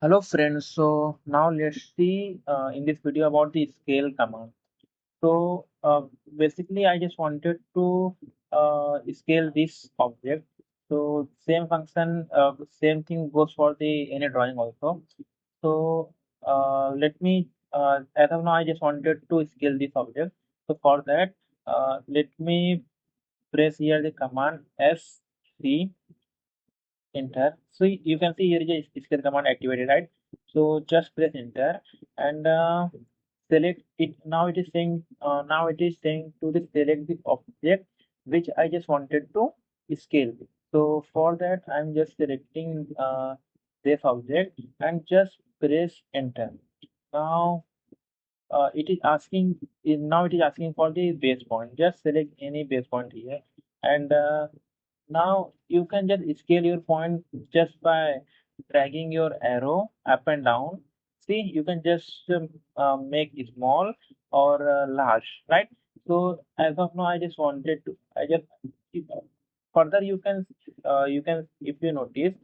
Hello friends, so now let's see in this video about the scale command. So basically I just wanted to scale this object. So same function, same thing goes for the any drawing also. So let me, as of now I just wanted to scale this object. So for that, let me press here the command SC enter. So you can see here is a scale command activated, right? So just press enter and select it. Now it is saying to the select the object which I just wanted to scale. So for that I'm just selecting this object and just press enter. Now now it is asking for the base point. Just select any base point here and now you can just scale your point just by dragging your arrow up and down. See, you can just make it small or large, right? So as of now, I just wanted to. I just further you can if you notice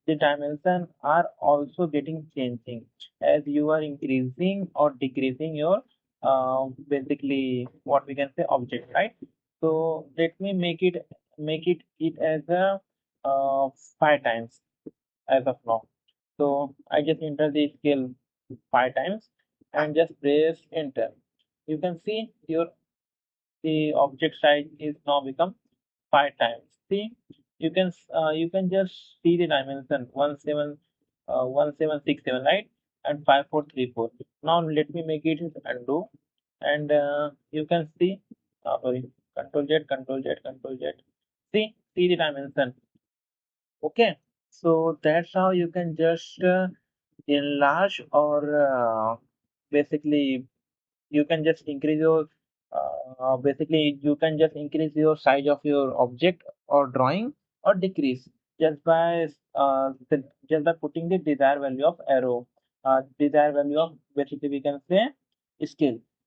the dimension are also getting changing as you are increasing or decreasing your basically what we can say object, right? So let me make it as a 5 times as of now. So I just enter the scale 5 times and just press enter. You can see your the object size is now become 5 times. See, you can just see the dimension 1767, right, and 5434. Now let me make it undo, and you can see sorry, control Z. See the dimension. Okay, so that's how you can just enlarge or basically you can just increase your basically you can just increase your size of your object or drawing or decrease just by just by putting the desired value of arrow, desired value of basically we can say scale.